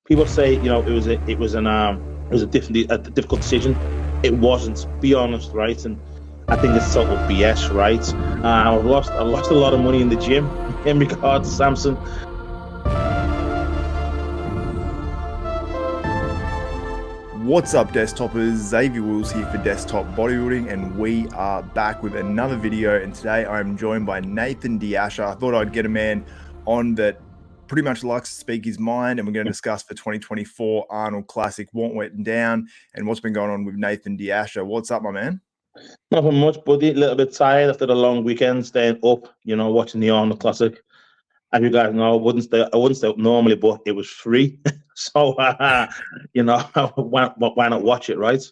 People say, it was a difficult decision. It wasn't. Be honest, right? And I think it's total BS, right? I lost a lot of money in the gym in regards to Samson. What's up, Desktopers? Xavier Wills here for Desktop Bodybuilding, and we are back with another video. And today I'm joined by Nathan De Asha. I thought I'd get a man on that pretty much likes to speak his mind, and we're going to discuss the 2024 Arnold Classic, what went down, and what's been going on with Nathan De Asha. What's up, my man? Nothing much, buddy. A little bit tired after the long weekend, staying up, watching the Arnold Classic. As you guys know, I wouldn't stay up normally, but it was free. So, why not watch it, right?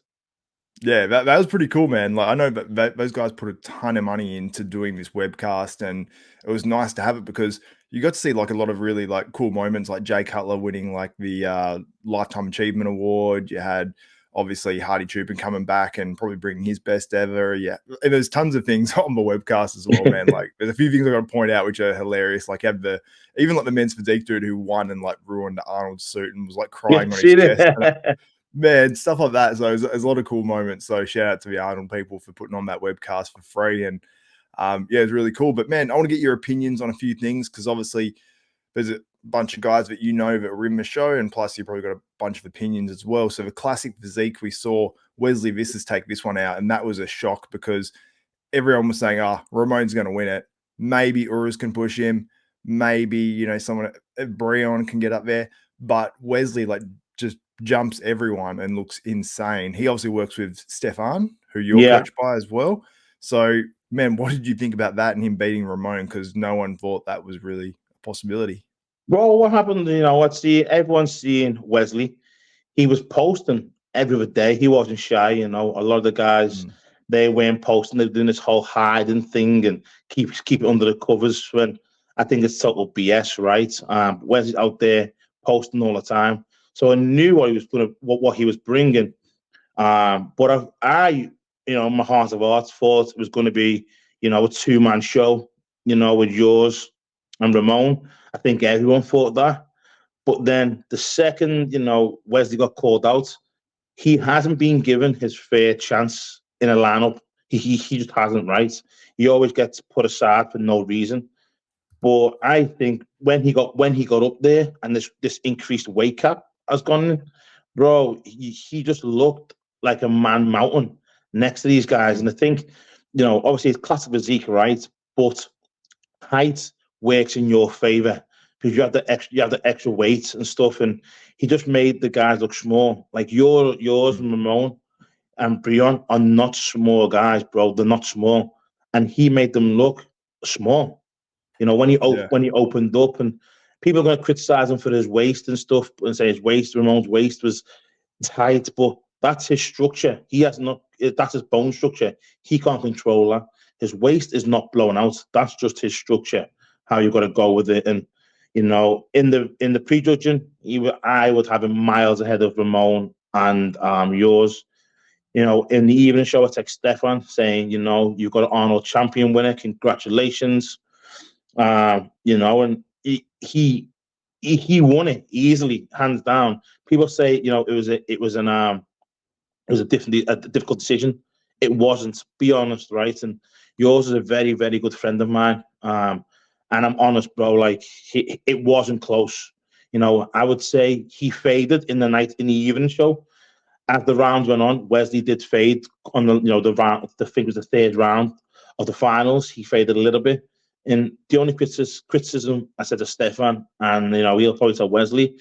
Yeah, that was pretty cool, man. Like, I know that those guys put a ton of money into doing this webcast, and it was nice to have it because you got to see like a lot of really like cool moments, like Jay Cutler winning like the Lifetime Achievement Award. You had obviously Hadi Choopan coming back and probably bringing his best ever. Yeah, and there's tons of things on the webcast as well, man. Like, there's a few things I got to point out which are hilarious. Like, you have even like the men's physique dude who won and like ruined Arnold's suit and was like crying on his chest. Man, stuff like that. So there's a lot of cool moments. So shout out to the Arnold people for putting on that webcast for free. And yeah, it's really cool. But man, I want to get your opinions on a few things because obviously there's a bunch of guys that you know that were in the show, and plus you probably got a bunch of opinions as well. So the Classic Physique, we saw Wesley Vissers take this one out, and that was a shock because everyone was saying, Ramon's going to win it. Maybe Uruz can push him. Maybe, someone, Breon can get up there. But Wesley, like, just jumps everyone and looks insane. He obviously works with Stefan, who you're coached by as well. So, man, what did you think about that and him beating Ramon? Because no one thought that was really a possibility. Well, what happened, everyone's seeing Wesley. He was posting every day. He wasn't shy, A lot of the guys, they weren't posting. They're doing this whole hiding thing and keep it under the covers when I think it's total BS, right? Wesley's out there posting all the time. So I knew what he was bringing. But I my heart of hearts thought it was going to be, a two-man show, with yours and Ramon. I think everyone thought that. But then the second, Wesley got called out, he hasn't been given his fair chance in a lineup. He just hasn't, right? He always gets put aside for no reason. But I think when he got up there and this increased weight cap has gone in, bro, he just looked like a man mountain next to these guys. And I think, obviously it's classic physique, right? But height works in your favor because you have the extra weight and stuff. And he just made the guys look small. Like yours and Ramon and Breon are not small guys, bro. They're not small. And he made them look small. When he opened up, and people are going to criticize him for his waist and stuff and say Ramon's waist was tight, but that's his structure. That's his bone structure. He can't control that. His waist is not blown out. That's just his structure, how you got to go with it. And, in the prejudging, I would have him miles ahead of Ramon and yours. In the evening show, it's like Stefan saying, you've got an Arnold champion winner. Congratulations. And he won it easily, hands down. People say, it was a difficult decision. It wasn't. Be honest, right? And yours is a very, very good friend of mine. And I'm honest, bro. Like it wasn't close. I would say he faded in the evening show. As the rounds went on, Wesley did fade on the round. I think it was the third round of the finals. He faded a little bit. And the only criticism I said to Stefan, and he'll probably tell Wesley,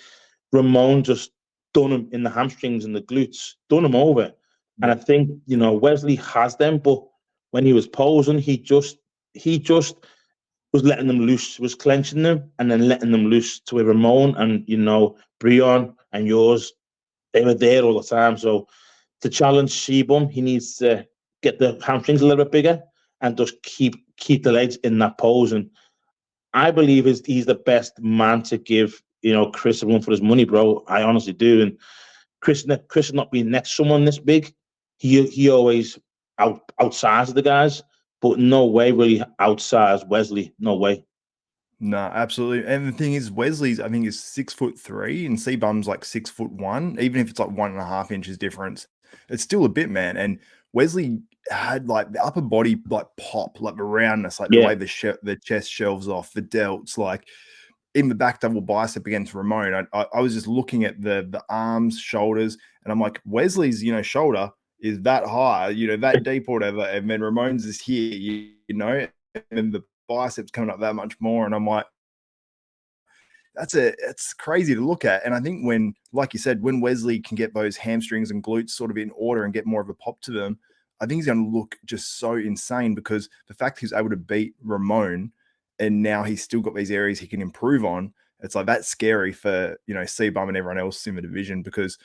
Ramon just done him in the hamstrings and the glutes, done him over. And I think Wesley has them, but when he was posing, he just was letting them loose, was clenching them and then letting them loose to a Ramon and Breon and yours. They were there all the time. So to challenge Shibum, he needs to get the hamstrings a little bit bigger and just keep the legs in that pose. And I believe he's the best man to give, Chris a run for his money, bro. I honestly do. And Chris not being next to someone this big, he always outsizes the guys, but no way really outsized Wesley. No way. No, absolutely. And the thing is, Wesley's, I think, is 6'3", and C-Bum's like 6'1". Even if it's like 1.5 inches difference, it's still a bit, man. And Wesley had like the upper body like pop, like the roundness, like the way the chest shelves off, the delts, like in the back double bicep against Ramon. I was just looking at the arms, shoulders, and I'm like, Wesley's, shoulder is that high, that deep or whatever, and then Ramon's is here, and then the biceps coming up that much more, and I'm like, it's crazy to look at. And I think when, like you said, when Wesley can get those hamstrings and glutes sort of in order and get more of a pop to them, I think he's going to look just so insane, because the fact he's able to beat Ramon and now he's still got these areas he can improve on, it's like that's scary for, C-Bum and everyone else in the division, because,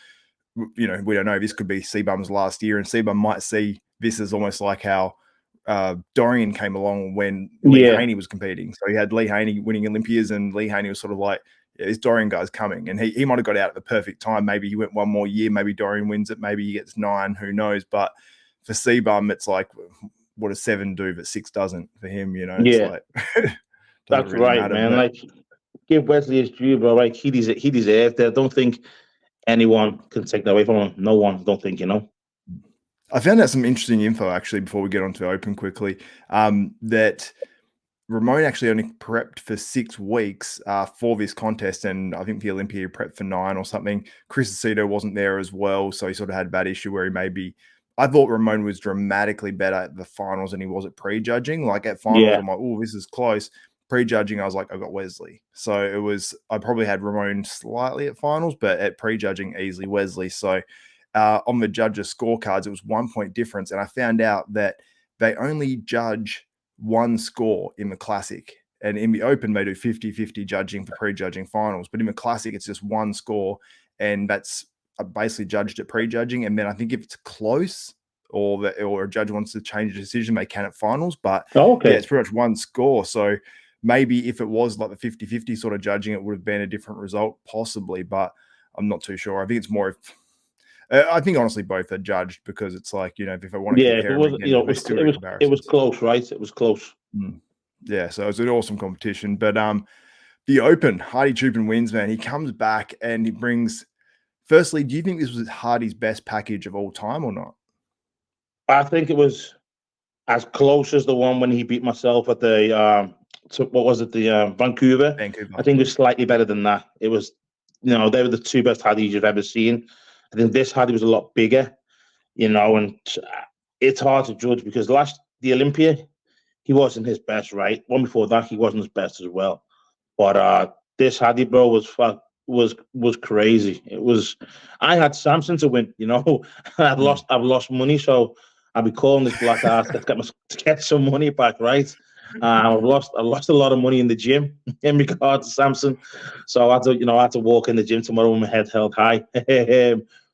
we don't know, this could be C-Bum's last year, and C-Bum might see this as almost like how Dorian came along when Lee Haney was competing. So he had Lee Haney winning Olympias, and Lee Haney was sort of like, yeah, this Dorian guy's coming. And he might have got out at the perfect time. Maybe he went one more year. Maybe Dorian wins it. Maybe he gets 9. Who knows? But for C-Bum, it's like, what does 7 do, but 6 doesn't for him, It's like, that's really right, matter, man. But like, give Wesley his due, bro. Like, he deserved it. I don't think anyone can take that away from him. No one, don't think, I found out some interesting info, actually, before we get on to Open quickly, that Ramon actually only prepped for 6 weeks for this contest, and I think the Olympia prepped for 9 or something. Chris Aceto wasn't there as well, so he sort of had that issue where he maybe... I thought Ramon was dramatically better at the finals than he was at pre-judging. Like, at finals, I'm like, oh, this is close. Pre-judging, I was like, I got Wesley. So I probably had Ramon slightly at finals, but at pre-judging, easily Wesley. So on the judges' scorecards, it was 1 point difference. And I found out that they only judge one score in the Classic. And in the Open, they do 50-50 judging for pre-judging finals. But in the Classic, it's just one score. And that's basically judged at pre-judging. And then I think if it's close or a judge wants to change a decision, they can at finals. But yeah, it's pretty much one score. So maybe if it was like the 50-50 sort of judging, it would have been a different result, possibly. But I'm not too sure. I think it's more... I think honestly both are judged, because it's like, if I want to compare, it was close, right? It was close. Yeah, so it was an awesome competition. But the Open, Hadi Choopan wins, man. He comes back and he brings... Firstly, do you think this was Hadi's best package of all time or not? I think it was as close as the one when he beat myself at the what was it, the Vancouver? I think it was slightly better than that. It was, they were the 2 best Hadis you've ever seen. I think this Hadi was a lot bigger, and it's hard to judge, because the Olympia, he wasn't his best, right? One before that, he wasn't his best as well. But this Hadi, bro, was crazy. It was... I had Samson to win, I've lost money, so I'll be calling this black ass to get some money back, right? I've lost a lot of money in the gym in regard to Samson, so I had to walk in the gym tomorrow with my head held high.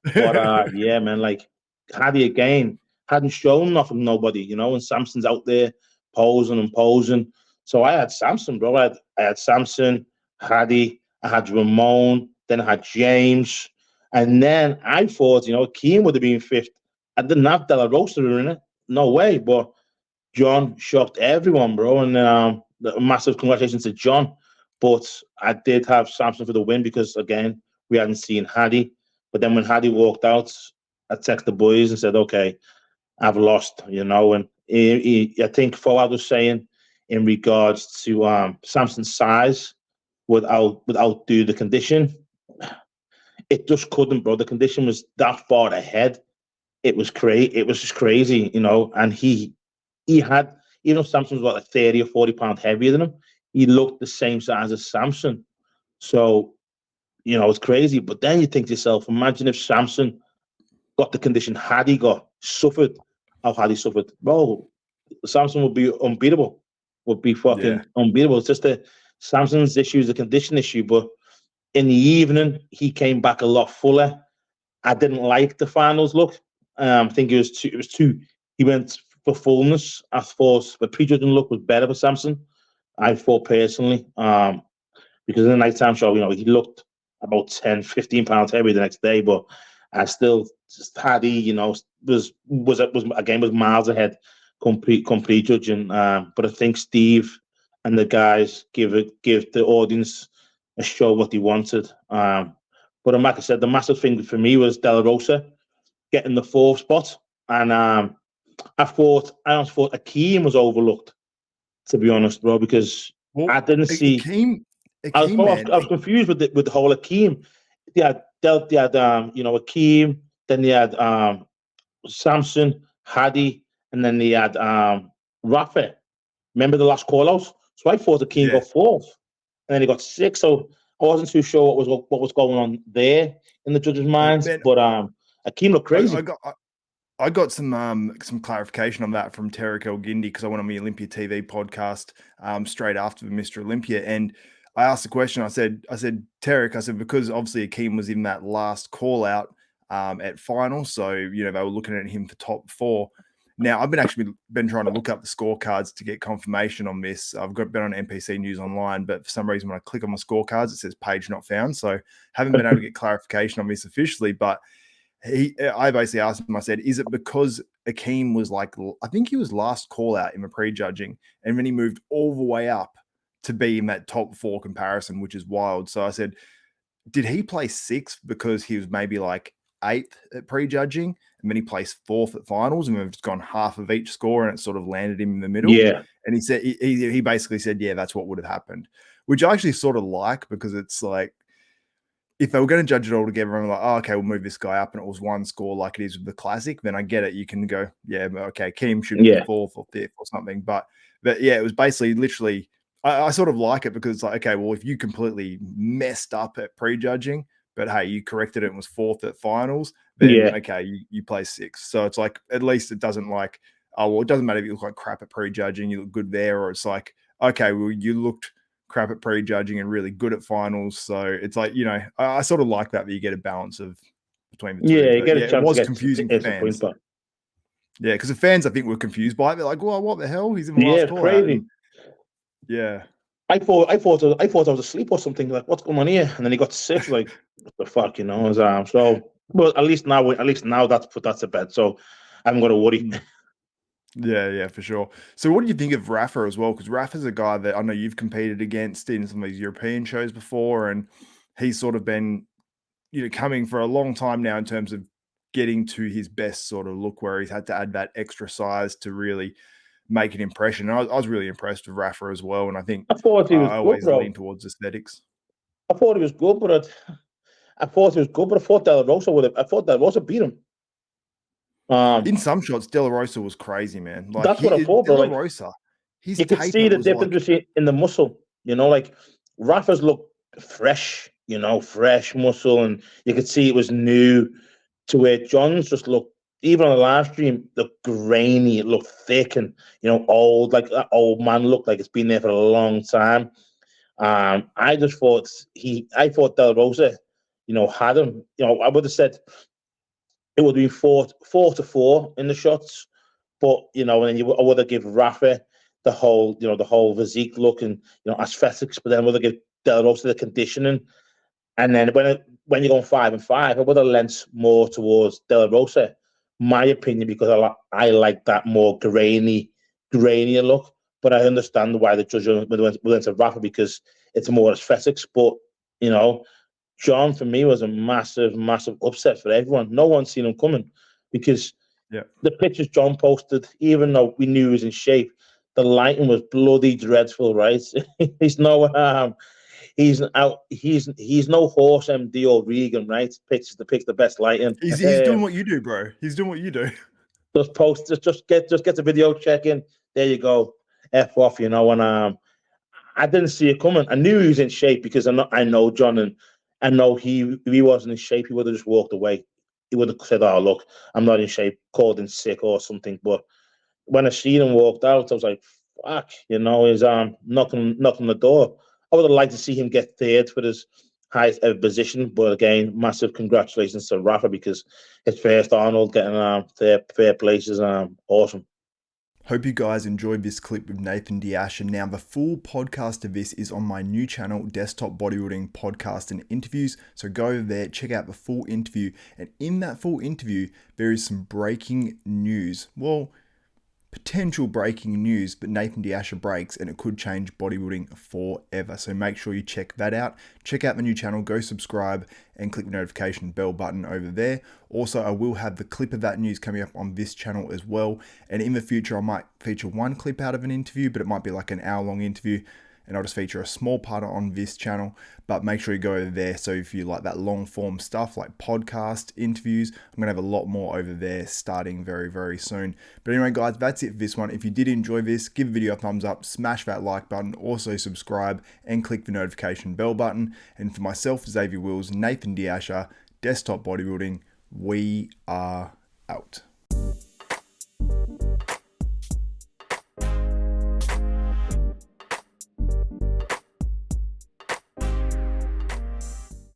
But yeah, man, like, Hadi again hadn't shown nothing, nobody, and Samson's out there posing. So I had Samson, bro. I had Samson, Hadi, I had Ramon, then I had James, and then I thought, Keane would have been 5th. I didn't have De La Rosa in it, no way. But John shocked everyone, bro, and massive congratulations to John. But I did have Samson for the win, because again, we hadn't seen Hadi. But then when Hadi walked out, I texted the boys and said, okay, I've lost, and I think Fawad was saying, in regards to Samson's size, would outdo the condition. It just couldn't, bro. The condition was that far ahead. It was crazy. It was just crazy, and he had, even though Samson was like 30 or 40 pounds heavier than him, he looked the same size as Samson. So, it's crazy. But then you think to yourself, imagine if Samson got the condition Hadi suffered how Hadi suffered. Bro, Samson would be unbeatable. Would be fucking unbeatable. It's just Samson's issue is a condition issue. But in the evening, he came back a lot fuller. I didn't like the finals look. I think it was too. He went for fullness. I thought the pre-judging look was better for Samson. I thought personally, because in the nighttime show, he looked about 10, 15 pounds heavier the next day. But I still just Hadi, was miles ahead complete judging. But I think Steve and the guys give the audience a show what they wanted. But like I said, the massive thing for me was De La Rosa getting the 4th spot, and I almost thought Akeem was overlooked, to be honest, bro, because Well, I didn't see. Akeem, I was, Akeem, man. I was confused with the whole Akeem. They had Akeem, then they had Samson, Hadi, and then they had Rafa. Remember the last call outs? So I thought Akeem Yeah. got 4th, and then he got 6th. So I wasn't too sure what was going on there in the judges' minds. Man, But Akeem looked crazy. I got some clarification on that from Tarek El Gindi because I went on the Olympia TV podcast straight after Mr. Olympia, and I asked the question. I said, Tarek, I said, because obviously Akeem was in that last call out at final, so they were looking at him for top 4. Now I've been trying to look up the scorecards to get confirmation on this. I've been on NPC News Online, but for some reason when I click on the scorecards, it says page not found. So haven't been able to get clarification on this officially, but I basically asked him, I said, is it because Akeem was I think he was last call out in the pre-judging, and then he moved all the way up to be in that top 4 comparison, which is wild. So I said, did he place 6th because he was maybe 8th at pre-judging, and then he placed 4th at finals, and we've just gone half of each score, and it sort of landed him in the middle? Yeah. And he said, he basically said, yeah, that's what would have happened, which I actually sort of like, because it's if they were going to judge it all together and like, oh, okay, we'll move this guy up, and it was one score like it is with the Classic, then I get it. You can go, yeah, okay, Keem should be 4th or 5th or something. But yeah, it was basically literally, I sort of like it because it's okay, well, if you completely messed up at prejudging, but hey, you corrected it and was 4th at finals, then okay, you play 6th. So it's at least it doesn't oh, well, it doesn't matter if you look like crap at prejudging, you look good there, or it's okay, well, you looked crap at prejudging and really good at finals. So it's I sort of like that you get a balance between the two. Yeah, you get a chance. It was to confusing for fans. Point, yeah, because the fans, I think, were confused by it. They're like, well, what the hell? He's in the last call crazy. out. Yeah. I thought I was asleep or something. Like, what's going on here? And then he got 6. Like, what the fuck, His arm. So, but at least now that's put that to bed. So I haven't got to worry. Yeah, for sure. So what do you think of Rafa as well? Because Rafa's a guy that I know you've competed against in some of these European shows before, and he's sort of been, coming for a long time now in terms of getting to his best sort of look, where he's had to add that extra size to really make an impression. And I was really impressed with Rafa as well, and I think I thought he was always good, lean towards aesthetics. I thought he was good, but I thought De La Rosa would have. I thought De La Rosa beat him. In some shots, De La Rosa was crazy, man. That's what I thought, bro. De La Rosa, you could see the difference in the muscle. Rafa's look fresh, fresh muscle, and you could see it was new, to where John's just looked, even on the live stream, looked grainy, it looked thick and, old, like that old man looked like it's been there for a long time. I just thought I thought De La Rosa, had him. I would have said it would have been 4-4 in the shots, but and then I would have given Rafa the whole physique look and aesthetics, but then I would have given De La Rosa the conditioning, and then when you're going 5 and 5, I would have lent more towards De La Rosa, my opinion, because I like that more grainier look. But I understand why the judge went to Rafa, because it's more aesthetics. But John, for me, was a massive, massive upset for everyone. No one's seen him coming, because the pictures John posted, even though we knew he was in shape, the lighting was bloody dreadful, right? He's no horse MD or Regan, right? Pictures to pick the best lighting. He's doing what you do, bro. He's doing what you do. Just get the video check in. There you go. F off, and I didn't see it coming. I knew he was in shape, because I know John, and I know if he wasn't in shape, he would have just walked away. He would have said, "Oh, look, I'm not in shape," called in sick or something. But when I seen him walked out, I was like, "Fuck," he's knocking the door. I would have liked to see him get 3rd for his highest ever position. But again, massive congratulations to Rafa, because his first Arnold getting third place is awesome. Hope you guys enjoyed this clip with Nathan De Asha. Now, the full podcast of this is on my new channel, Desktop Bodybuilding Podcast and Interviews. So go over there, check out the full interview. And in that full interview, there is some breaking news. Well, potential breaking news, but Nathan De Asha breaks and it could change bodybuilding forever. So make sure you check that out. Check out the new channel, go subscribe and click the notification bell button over there. Also, I will have the clip of that news coming up on this channel as well. And in the future, I might feature one clip out of an interview, but it might be like an hour-long interview. And I'll just feature a small part on this channel, but make sure you go over there. So if you like that long form stuff like podcast interviews, I'm gonna have a lot more over there starting very, very soon. But anyway, guys, that's it for this one. If you did enjoy this, give the video a thumbs up, smash that like button, also subscribe and click the notification bell button. And for myself, Xavier Wills, Nathan De Asha, Desktop Bodybuilding, we are out.